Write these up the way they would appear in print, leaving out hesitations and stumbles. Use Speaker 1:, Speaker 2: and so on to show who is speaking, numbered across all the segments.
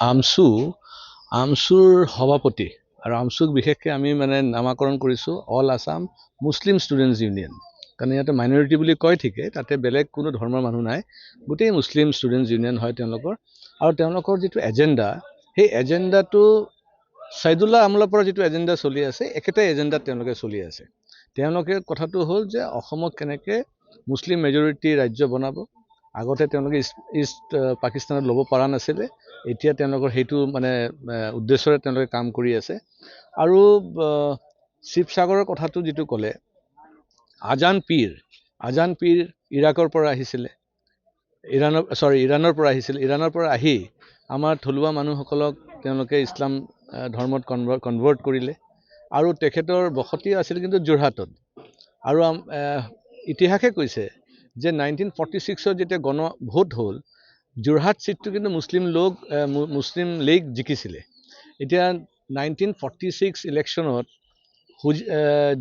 Speaker 1: আমছু আমছুৰ সভাপতি আৰু আমছুক বিশেষকৈ আমি মানে নামাকৰণ কৰিছোঁ অল আছাম মুছলিম ষ্টুডেণ্টছ ইউনিয়ন। কাৰণ ইয়াতে মাইনৰিটি বুলি কয় ঠিকে, তাতে বেলেগ কোনো ধৰ্মৰ মানুহ নাই, গোটেই মুছলিম ষ্টুডেণ্টছ ইউনিয়ন হয় তেওঁলোকৰ। আৰু তেওঁলোকৰ যিটো এজেণ্ডা, সেই এজেণ্ডাটো ছাইদুল্লাহ আমলাৰ পৰা যিটো এজেণ্ডা চলি আছে, একেটাই এজেণ্ডাত তেওঁলোকে চলি আছে। তেওঁলোকে কথাটো হ'ল যে অসমক কেনেকৈ মুছলিম মেজৰিটি ৰাজ্য বনাব। আগতে তেওঁলোকে ইষ্ট পাকিস্তানত ল'ব পৰা নাছিলে, এতিয়া তেওঁলোকৰ সেইটো মানে উদ্দেশ্যৰে তেওঁলোকে কাম কৰি আছে। আৰু শিৱসাগৰৰ কথাটো যিটো ক'লে, আজান পীৰ ইৰাকৰ পৰা আহিছিলে, ইৰাণৰ পৰা আহি আমাৰ থলুৱা মানুহসকলক তেওঁলোকে ইছলাম ধৰ্মত কনভাৰ্ট কৰিলে। আৰু তেখেতৰ বসতি আছিল কিন্তু যোৰহাটত। আৰু ইতিহাসে কৈছে যে 1946 যেতিয়া গণভোট হ'ল, যোৰহাট ছিটটো কিন্তু মুছলিম লীগ জিকিছিলে। এতিয়া 1946 ইলেকশ্যনত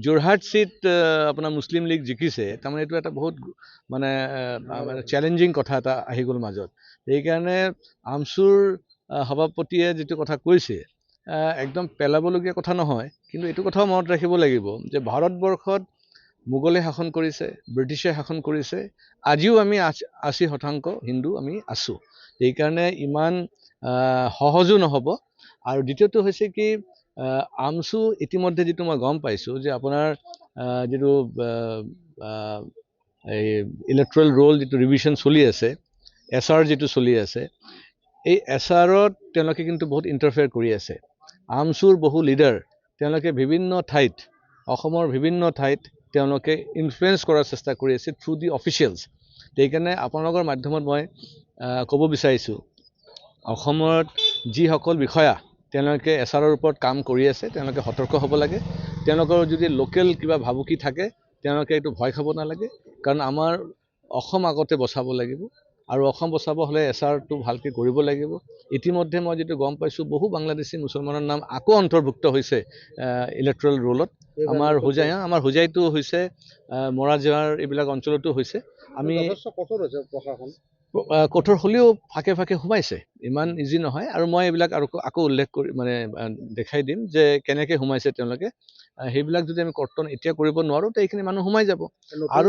Speaker 1: যোৰহাট ছিট আপোনাৰ মুছলিম লীগ জিকিছে, তাৰমানে এইটো এটা বহুত মানে চেলেঞ্জিং কথা এটা আহি গ'ল মাজত। সেইকাৰণে আমছুৰ সভাপতিয়ে যিটো কথা কৈছে একদম পেলাবলগীয়া কথা নহয়, কিন্তু এইটো কথাও মনত ৰাখিব লাগিব যে ভাৰতবৰ্ষত মোগলে শাসন কৰিছে, ব্ৰিটিছে শাসন কৰিছে, আজিও আমি 80% হিন্দু আমি আছোঁ। সেইকাৰণে ইমান সহজো নহ'ব। আৰু দ্বিতীয়টো হৈছে কি, আমছু ইতিমধ্যে যিটো মই গম পাইছোঁ যে আপোনাৰ যিটো এই ইলেক্ট্ৰেল ৰোল যিটো ৰিভিশ্যন চলি আছে, SR যিটো চলি আছে, এই SRত তেওঁলোকে কিন্তু বহুত ইণ্টাৰফেয়াৰ কৰি আছে। আমছুৰ বহু লিডাৰ তেওঁলোকে অসমৰ বিভিন্ন ঠাইত তেওঁলোকে ইনফ্লুৱেঞ্চ কৰাৰ চেষ্টা কৰি আছে থ্ৰু দি অফিচিয়েলছ। সেইকাৰণে আপোনালোকৰ মাধ্যমত মই ক'ব বিচাৰিছোঁ, অসমত যিসকল বিষয়া তেওঁলোকে SRৰ ওপৰত কাম কৰি আছে, তেওঁলোকে সতৰ্ক হ'ব লাগে। তেওঁলোকৰ যদি লোকেল কিবা ভাবুকি থাকে, তেওঁলোকে এইটো ভয় খাব নালাগে, কাৰণ আমাৰ অসম আগতে বচাব লাগিব। আৰু অসম বচাব হ'লে SRটো ভালকৈ কৰিব লাগিব। ইতিমধ্যে মই যিটো গম পাইছোঁ, বহু বাংলাদেশী মুছলমানৰ নাম আকৌ অন্তৰ্ভুক্ত হৈছে ইলেক্ট্ৰেল ৰোলত। আমাৰ হোজাইতো হৈছে, মৰাজৱাৰ এইবিলাক অঞ্চলতো হৈছে। আমি কঠোৰ হ'লেও ফাকে ফাকে সোমাইছে, ইমান ইজি নহয়। আৰু মই এইবিলাক আকৌ উল্লেখ কৰি মানে দেখাই দিম যে কেনেকৈ সোমাইছে তেওঁলোকে। সেইবিলাক যদি আমি কৰ্তন এতিয়া কৰিব নোৱাৰোঁ, তে এইখিনি মানুহ সোমাই যাব। আৰু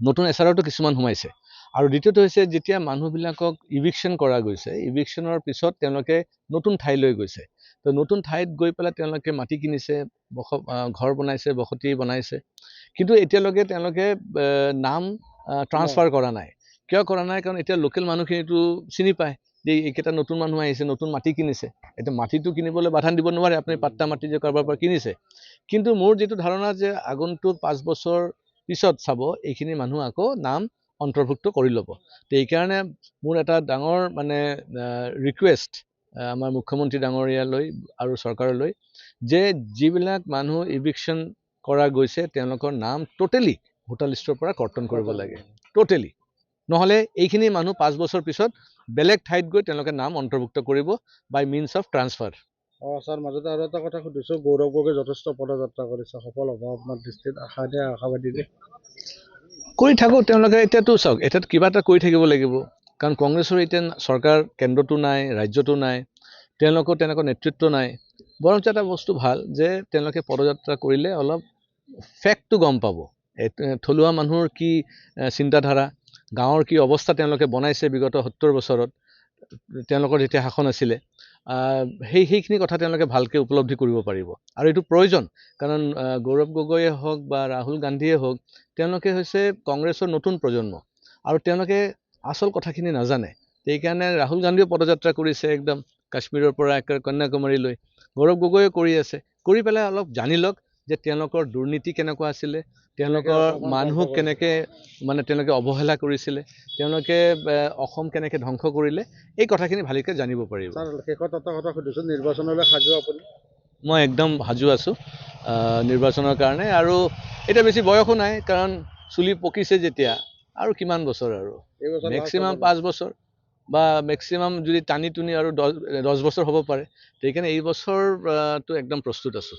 Speaker 1: নতুন SRতো কিছুমান সোমাইছে। আৰু দ্বিতীয়টো হৈছে, যেতিয়া মানুহবিলাকক ইভিকশ্যন কৰা গৈছে, ইভিকশ্যনৰ পিছত তেওঁলোকে নতুন ঠাইলৈ গৈছে। তো নতুন ঠাইত গৈ পেলাই তেওঁলোকে মাটি কিনিছে, ঘৰ বনাইছে, বসতি বনাইছে, কিন্তু এতিয়ালৈকে তেওঁলোকে নাম ট্ৰান্সফাৰ কৰা নাই। কিয় কৰা নাই? কাৰণ এতিয়া লোকেল মানুহখিনিতো চিনি পায় যে এইকেইটা নতুন মানুহ আহিছে, নতুন মাটি কিনিছে। এতিয়া মাটিটো কিনিবলৈ বাধা দিব নোৱাৰে, আপুনি পাট্টা মাটি যে কাৰোবাৰ পৰা কিনিছে। কিন্তু মোৰ যিটো ধাৰণা যে আগন্তুক 5 বছৰ পিছত চাব এইখিনি মানুহ আকৌ নাম অন্তৰ্ভুক্ত কৰি ল'ব। তো এইকাৰণে মোৰ এটা ডাঙৰ মানে ৰিকুৱেষ্ট আমাৰ মুখ্যমন্ত্ৰী ডাঙৰীয়ালৈ আৰু চৰকাৰলৈ, যে যিবিলাক মানুহ ইভিকশ্যন কৰা গৈছে তেওঁলোকৰ নাম টোটেলি ভোটাৰ লিষ্টৰ পৰা কৰ্তন কৰিব লাগে, টোটেলি। নহ'লে এইখিনি মানুহ 5 বছৰ পিছত বেলেগ ঠাইত গৈ তেওঁলোকে নাম অন্তৰ্ভুক্ত কৰিব বাই মিনছ অফ ট্ৰান্সফাৰ।
Speaker 2: ছাৰ, মাজতে আৰু এটা কথা সুধিছোঁ, গৌৰৱ গগৈ যথেষ্ট পদযাত্ৰা কৰিছে, সফল হ'ব আপোনাৰ দৃষ্টিত? আশাবাদী
Speaker 1: কৰি থাকক তেওঁলোকে। এতিয়াতো চাওক, এতিয়াতো কিবা এটা কৰি থাকিব লাগিব, কাৰণ কংগ্ৰেছৰ এতিয়া চৰকাৰ কেন্দ্ৰতো নাই, ৰাজ্যতো নাই, তেওঁলোকৰ তেনেকুৱা নেতৃত্ব নাই। বৰঞ্চ এটা বস্তু ভাল যে তেওঁলোকে পদযাত্ৰা কৰিলে অলপ ফেক্টটো গম পাব, থলুৱা মানুহৰ কি চিন্তাধাৰা, গাঁৱৰ কি অৱস্থা তেওঁলোকে বনাইছে বিগত 70 বছৰত তেওঁলোকৰ যেতিয়া শাসন আছিলে। সেইখিনি কথা তেওঁলোকে ভালকৈ উপলব্ধি কৰিব পাৰিব। আৰু এইটো প্ৰয়োজন, কাৰণ গৌৰৱ গগৈয়ে হওক বা ৰাহুল গান্ধীয়ে হওক, তেওঁলোকে হৈছে কংগ্ৰেছৰ নতুন প্ৰজন্ম, আৰু তেওঁলোকে আচল কথাখিনি নাজানে। সেইকাৰণে ৰাহুল গান্ধীয়েও পদযাত্ৰা কৰিছে একদম কাশ্মীৰৰ পৰা কন্যাকুমাৰীলৈ, গৌৰৱ গগৈয়ে কৰি আছে। কৰি পেলাই অলপ জানি লওক যে তেওঁলোকৰ দুৰ্নীতি কেনেকুৱা আছিলে, তেওঁলোকৰ মানুহক কেনেকৈ মানে তেওঁলোকে অৱহেলা কৰিছিলে, তেওঁলোকে অসম কেনেকৈ ধ্বংস কৰিলে, এই কথাখিনি ভালকৈ জানিব পাৰিব।
Speaker 2: শেষত এটা কথা সুধিছোঁ, নিৰ্বাচনলৈ সাজু আপুনি?
Speaker 1: মই একদম সাজু আছোঁ নিৰ্বাচনৰ কাৰণে। আৰু এতিয়া বেছি বয়সো নাই, কাৰণ চুলি পকিছে যেতিয়া, আৰু কিমান বছৰ আৰু মেক্সিমাম 5 বছৰ, বা মেক্সিমাম যদি টানি টুনি আৰু 10 বছৰ হ'ব পাৰে। সেইকাৰণে এই বছৰটো একদম প্ৰস্তুত আছোঁ।